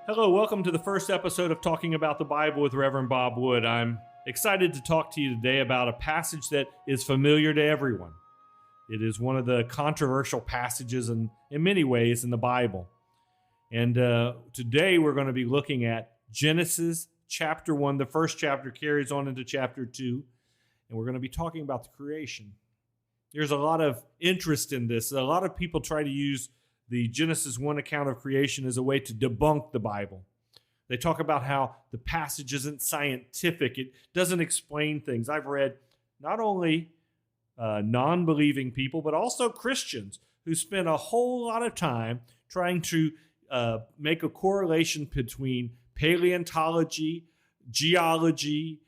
Hello, welcome to the first episode of Talking About the Bible with Reverend Bob Wood. I'm excited to talk to you today about a passage that is familiar to everyone. It is one of the controversial passages in many ways in the Bible. And today we're going to be looking at Genesis chapter 1. The first chapter carries on into chapter 2, and we're going to be talking about the creation. There's a lot of interest in this. A lot of people try to use the Genesis 1 account of creation as a way to debunk the Bible. They talk about how the passage isn't scientific. It doesn't explain things. I've read not only non-believing people, but also Christians who spend a whole lot of time trying to make a correlation between paleontology, geology,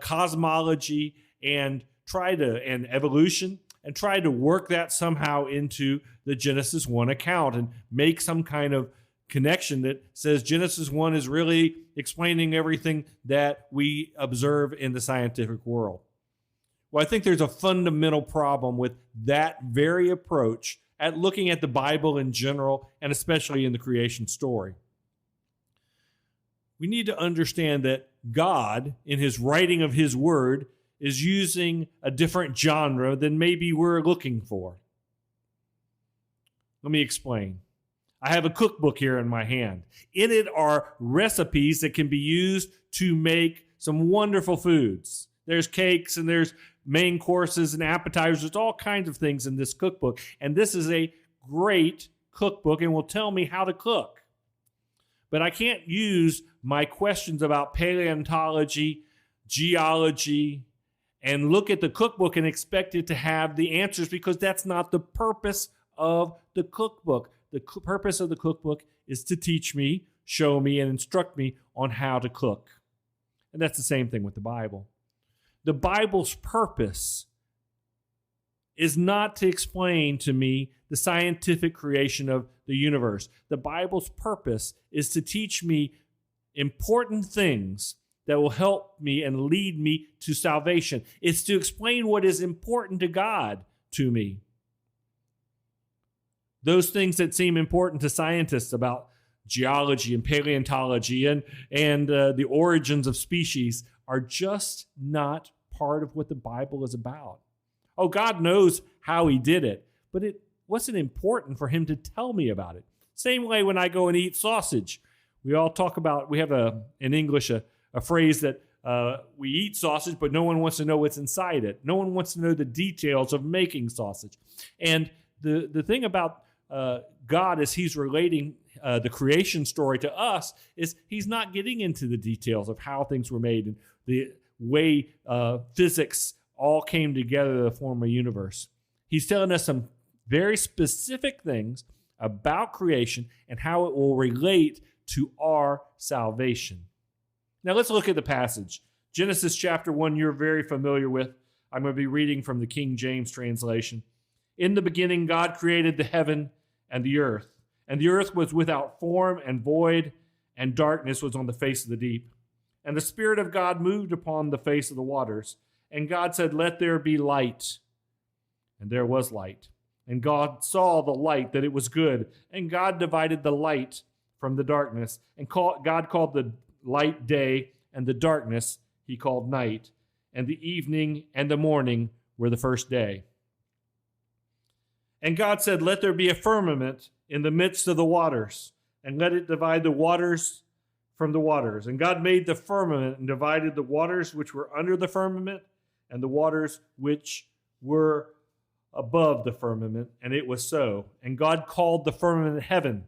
cosmology, and evolution, and try to work that somehow into the Genesis 1 account and make some kind of connection that says Genesis 1 is really explaining everything that we observe in the scientific world. Well, I think there's a fundamental problem with that very approach at looking at the Bible in general, and especially in the creation story. We need to understand that God, in his writing of his word, is using a different genre than maybe we're looking for. Let me explain. I have a cookbook here in my hand. In it are recipes that can be used to make some wonderful foods. There's cakes and there's main courses and appetizers. There's all kinds of things in this cookbook. And this is a great cookbook and will tell me how to cook. But I can't use my questions about paleontology, geology, and look at the cookbook and expect it to have the answers, because that's not the purpose of the cookbook. The purpose of the cookbook is to teach me, show me, and instruct me on how to cook. And that's the same thing with the Bible. The Bible's purpose is not to explain to me the scientific creation of the universe. The Bible's purpose is to teach me important things that will help me and lead me to salvation. It's to explain what is important to God to me. Those things that seem important to scientists about geology and paleontology and the origins of species are just not part of what the Bible is about. Oh, God knows how he did it, but it wasn't important for him to tell me about it. Same way when I go and eat sausage. We all talk about, we have in English a phrase that we eat sausage, but no one wants to know what's inside it. No one wants to know the details of making sausage. And the thing about God, as he's relating the creation story to us, is he's not getting into the details of how things were made and the way physics all came together to form a universe. He's telling us some very specific things about creation and how it will relate to our salvation. Now let's look at the passage. Genesis chapter 1, you're very familiar with. I'm going to be reading from the King James translation. In the beginning, God created the heaven and the earth was without form and void, and darkness was on the face of the deep. And the Spirit of God moved upon the face of the waters. And God said, "Let there be light." And there was light. And God saw the light, that it was good. And God divided the light from the darkness. And God called the light day, and the darkness he called night. And the evening and the morning were the first day. And God said, "Let there be a firmament in the midst of the waters, and let it divide the waters from the waters." And God made the firmament and divided the waters which were under the firmament and the waters which were above the firmament. And it was so. And God called the firmament heaven.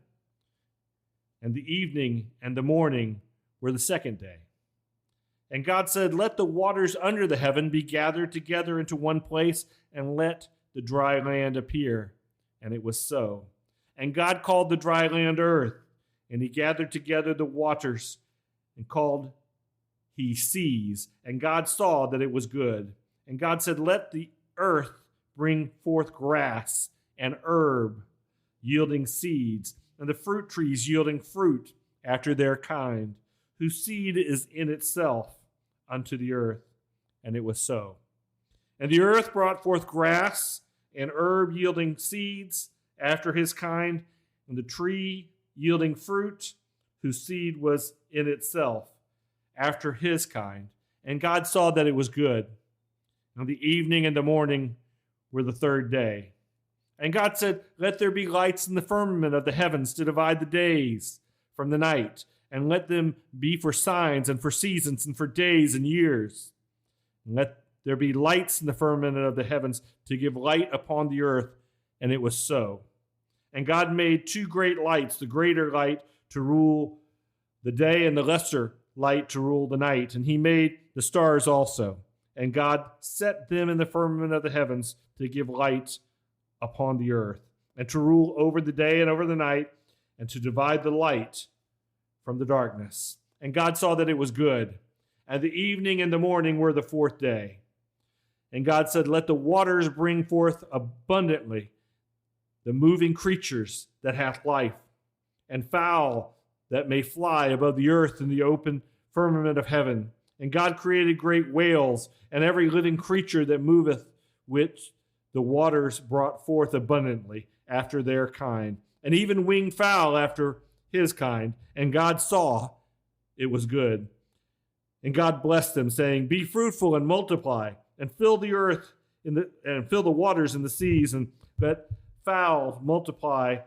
And the evening and the morning were the second day. And God said, "Let the waters under the heaven be gathered together into one place, and let the dry land appear." And it was so. And God called the dry land earth, and he gathered together the waters, and called he seas. And God saw that it was good. And God said, "Let the earth bring forth grass, and herb yielding seeds, and the fruit trees yielding fruit after their kind, whose seed is in itself unto the earth." And it was so. And the earth brought forth grass and herb yielding seeds after his kind, and the tree yielding fruit, whose seed was in itself, after his kind. And God saw that it was good. And the evening and the morning were the third day. And God said, "Let there be lights in the firmament of the heavens to divide the days from the night, and let them be for signs and for seasons and for days and years. And let there be lights in the firmament of the heavens to give light upon the earth." And it was so. And God made two great lights, the greater light to rule the day and the lesser light to rule the night. And he made the stars also. And God set them in the firmament of the heavens to give light upon the earth, and to rule over the day and over the night, and to divide the light from the darkness. And God saw that it was good. And the evening and the morning were the fourth day. And God said, "Let the waters bring forth abundantly the moving creatures that hath life, and fowl that may fly above the earth in the open firmament of heaven." And God created great whales, and every living creature that moveth, which the waters brought forth abundantly after their kind, and even winged fowl after his kind. And God saw it was good. And God blessed them, saying, "Be fruitful and multiply, and fill the earth and fill the waters in the seas, and let fowl multiply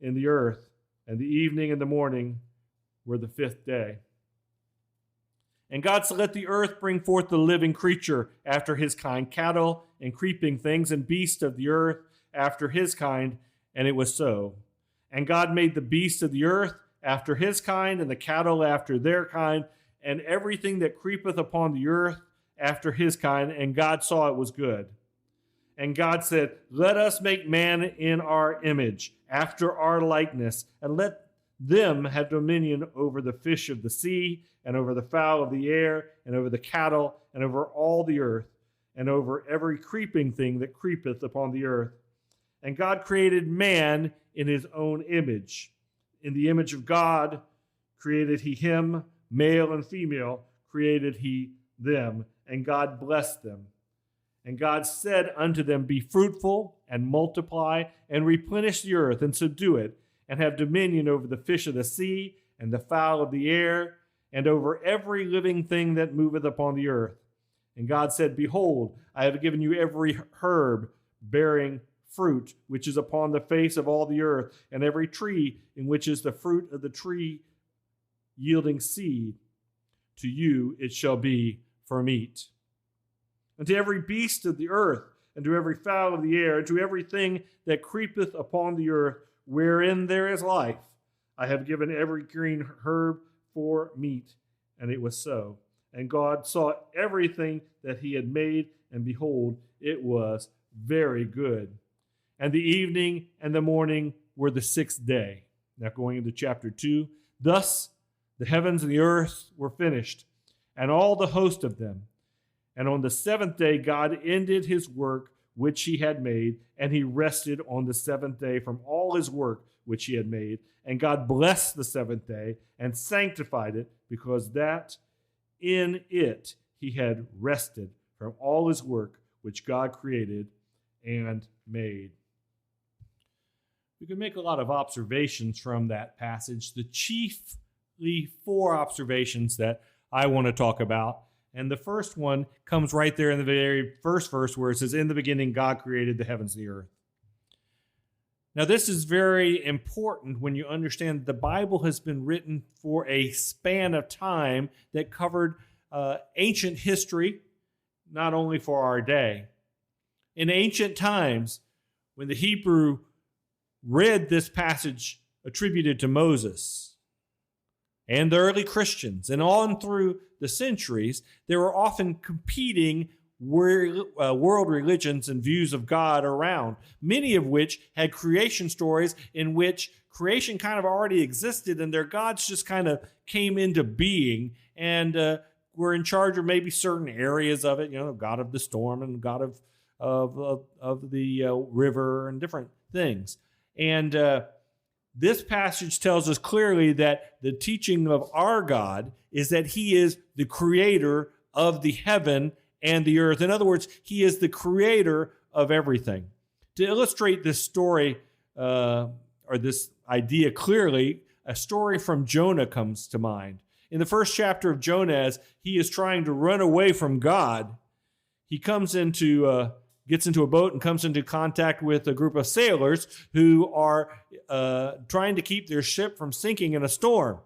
in the earth." And the evening and the morning were the fifth day. And God said, "Let the earth bring forth the living creature after his kind, cattle and creeping things, and beasts of the earth after his kind." And it was so. And God made the beasts of the earth after his kind, and the cattle after their kind, and everything that creepeth upon the earth after his kind. And God saw it was good. And God said, "Let us make man in our image, after our likeness, and let them have dominion over the fish of the sea, and over the fowl of the air, and over the cattle, and over all the earth, and over every creeping thing that creepeth upon the earth." And God created man in his own image. In the image of God created he him, male and female created he them. And God blessed them. And God said unto them, "Be fruitful, and multiply, and replenish the earth, and subdue it, and have dominion over the fish of the sea, and the fowl of the air, and over every living thing that moveth upon the earth." And God said, "Behold, I have given you every herb bearing fruit, which is upon the face of all the earth, and every tree in which is the fruit of the tree yielding seed. To you it shall be for meat. And to every beast of the earth, and to every fowl of the air, and to everything that creepeth upon the earth, wherein there is life, I have given every green herb for meat." And it was so. And God saw everything that he had made, and behold, it was very good. And the evening and the morning were the sixth day. Now going into chapter 2. Thus the heavens and the earth were finished, and all the host of them. And on the seventh day God ended his work which he had made, and he rested on the seventh day from all his work which he had made. And God blessed the seventh day and sanctified it, because that in it he had rested from all his work which God created and made. We can make a lot of observations from that passage. The chiefly four observations that I want to talk about. And the first one comes right there in the very first verse, where it says, "In the beginning, God created the heavens and the earth." Now, this is very important when you understand that the Bible has been written for a span of time that covered ancient history, not only for our day. In ancient times, when the Hebrew read this passage attributed to Moses and the early Christians, and on through the centuries, there were often competing world religions and views of God around, many of which had creation stories in which creation kind of already existed, and their gods just kind of came into being and were in charge of maybe certain areas of it. You know, God of the storm and God of the river and different things. And this passage tells us clearly that the teaching of our God is that he is the creator of the heaven and the earth. In other words, he is the creator of everything. To illustrate this story or this idea clearly, a story from Jonah comes to mind. In the first chapter of Jonah, as he is trying to run away from God, he gets into a boat and comes into contact with a group of sailors who are trying to keep their ship from sinking in a storm.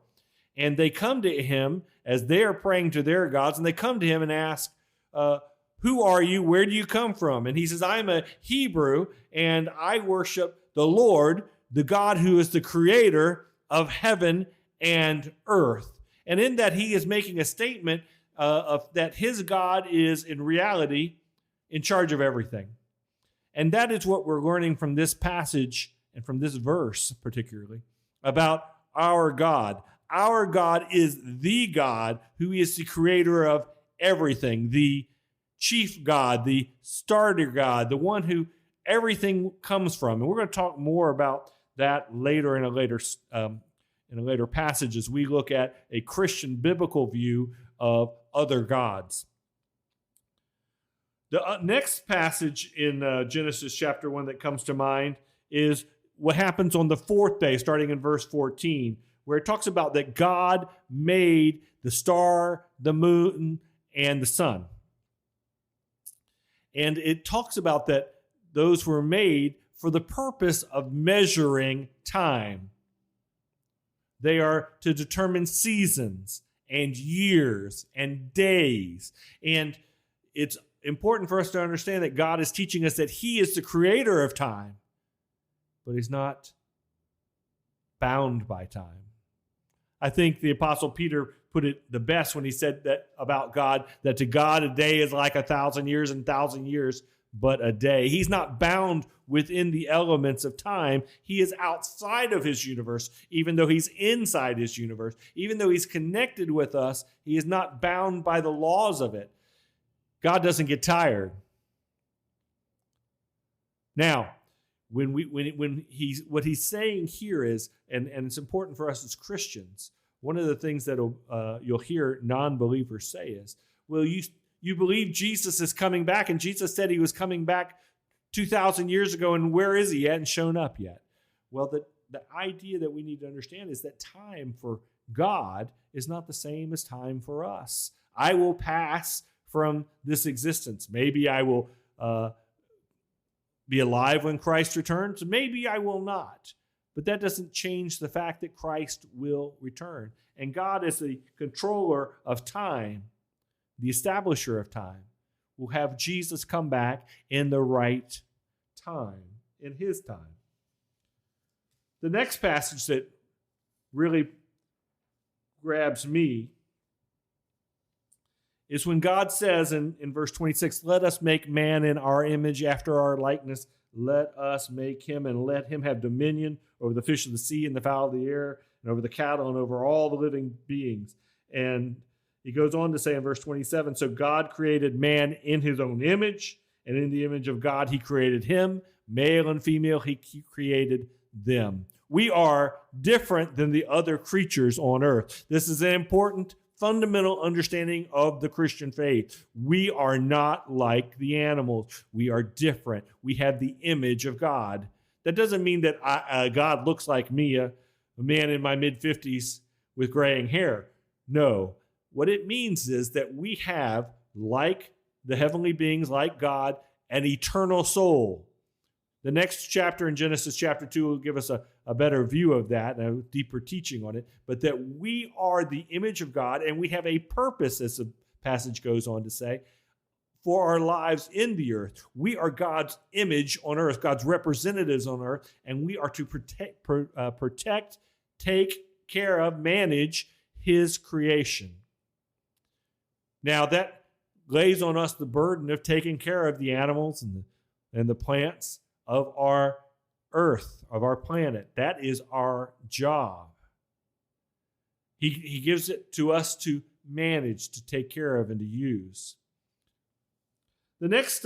And they come to him as they are praying to their gods, and they come to him and ask, who are you? Where do you come from? And he says, I'm a Hebrew, and I worship the Lord, the God who is the creator of heaven and earth. And in that, he is making a statement that his God is, in reality, in charge of everything. And that is what we're learning from this passage and from this verse particularly about our God. Our God is the God who is the creator of everything, the chief God, the starter God, the one who everything comes from. And we're going to talk more about that later in a later passage as we look at a Christian biblical view of other gods. The next passage in Genesis chapter 1 that comes to mind is what happens on the fourth day, starting in verse 14, where it talks about that God made the star, the moon, and the sun. And it talks about that those were made for the purpose of measuring time. They are to determine seasons and years and days. And it's important for us to understand that God is teaching us that he is the creator of time, but he's not bound by time. I think the Apostle Peter put it the best when he said that about God, that to God a day is like 1,000 years and 1,000 years but a day. He's not bound within the elements of time. He is outside of his universe, even though he's inside his universe. Even though he's connected with us, he is not bound by the laws of it. God doesn't get tired. Now, what he's saying here is, and it's important for us as Christians, one of the things that you'll hear non-believers say is, well, you believe Jesus is coming back, and Jesus said he was coming back 2,000 years ago, and where is he? He hadn't shown up yet. Well, the idea that we need to understand is that time for God is not the same as time for us. I will pass from this existence. Maybe I will be alive when Christ returns. Maybe I will not. But that doesn't change the fact that Christ will return. And God, as the controller of time, the establisher of time, will have Jesus come back in the right time, in his time. The next passage that really grabs me is when God says in verse 26, let us make man in our image after our likeness. Let us make him, and let him have dominion over the fish of the sea and the fowl of the air and over the cattle and over all the living beings. And he goes on to say in verse 27, so God created man in his own image, and in the image of God he created him. Male and female he created them. We are different than the other creatures on earth. This is an important fundamental understanding of the Christian faith. We are not like the animals. We are different. We have the image of God. That doesn't mean that God looks like me, a man in my mid-50s with graying hair. No. What it means is that we have, like the heavenly beings, like God, an eternal soul. The next chapter in Genesis chapter 2 will give us a better view of that and a deeper teaching on it, but that we are the image of God and we have a purpose, as the passage goes on to say, for our lives in the earth. We are God's image on earth, God's representatives on earth, and we are to protect, take care of, manage his creation. Now that lays on us the burden of taking care of the animals and the plants of our earth, of our planet. That is our job. He gives it to us to manage, to take care of, and to use. The next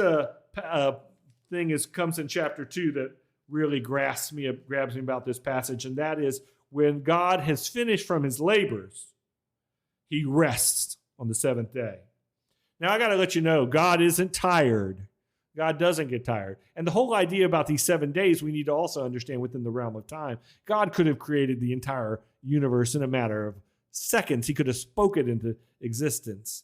thing comes in chapter 2 that really grabs me about this passage, and that is when God has finished from his labors, he rests on the seventh day. Now, I got to let you know, God isn't tired. God doesn't get tired. And the whole idea about these 7 days, we need to also understand within the realm of time. God could have created the entire universe in a matter of seconds. He could have spoken it into existence.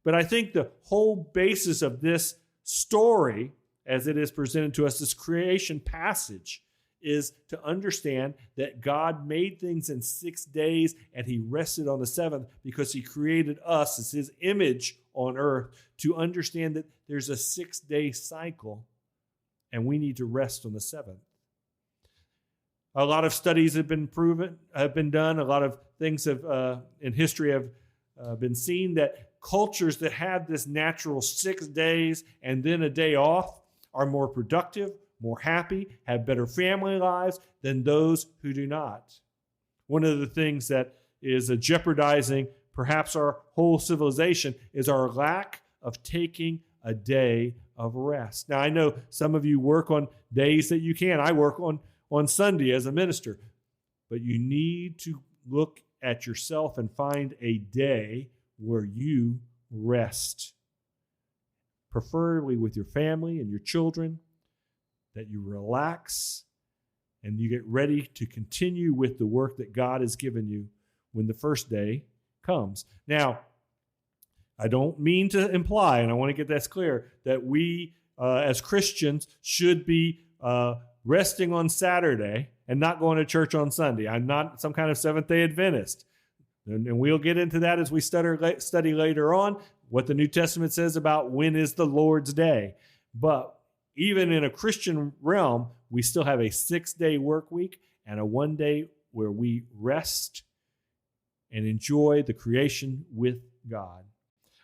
But I think the whole basis of this story, as it is presented to us, this creation passage, is to understand that God made things in 6 days and he rested on the seventh because he created us as his image on earth, to understand that there's a 6-day cycle and we need to rest on the seventh. A lot of studies have been done. A lot of things in history have been seen that cultures that have this natural 6 days and then a day off are more productive, more happy, have better family lives than those who do not. One of the things that is jeopardizing perhaps our whole civilization is our lack of taking a day of rest. Now, I know some of you work on days that you can. I work on Sunday as a minister. But you need to look at yourself and find a day where you rest, preferably with your family and your children, that you relax and you get ready to continue with the work that God has given you when the first day comes. Now, I don't mean to imply, and I want to get this clear, that we as Christians should be resting on Saturday and not going to church on Sunday. I'm not some kind of Seventh-day Adventist. And we'll get into that as we study later on, what the New Testament says about when is the Lord's Day. But even in a Christian realm, we still have a 6-day work week and a 1 day where we rest and enjoy the creation with God.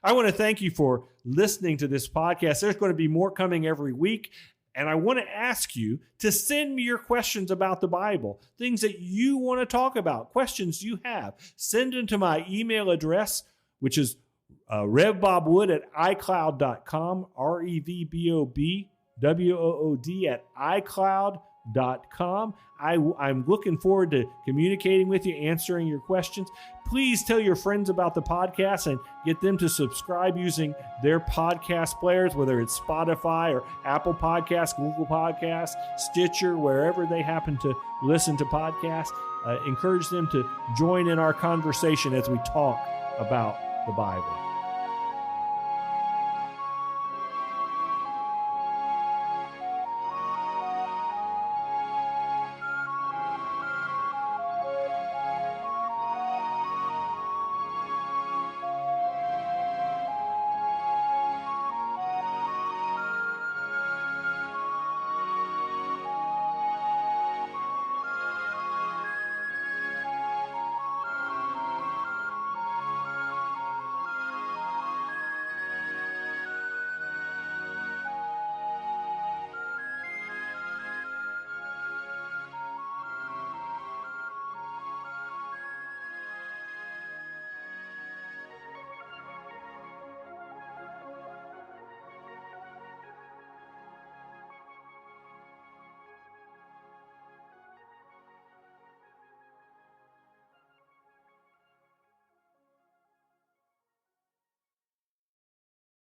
I want to thank you for listening to this podcast. There's going to be more coming every week. And I want to ask you to send me your questions about the Bible, things that you want to talk about, questions you have. Send them to my email address, which is revbobwood@icloud.com, revbobwood@icloud.com. I'm looking forward to communicating with you, answering your questions. Please tell your friends about the podcast and get them to subscribe using their podcast players, whether it's Spotify or Apple Podcasts, Google Podcasts, Stitcher, wherever they happen to listen to podcasts. Encourage them to join in our conversation as we talk about the Bible.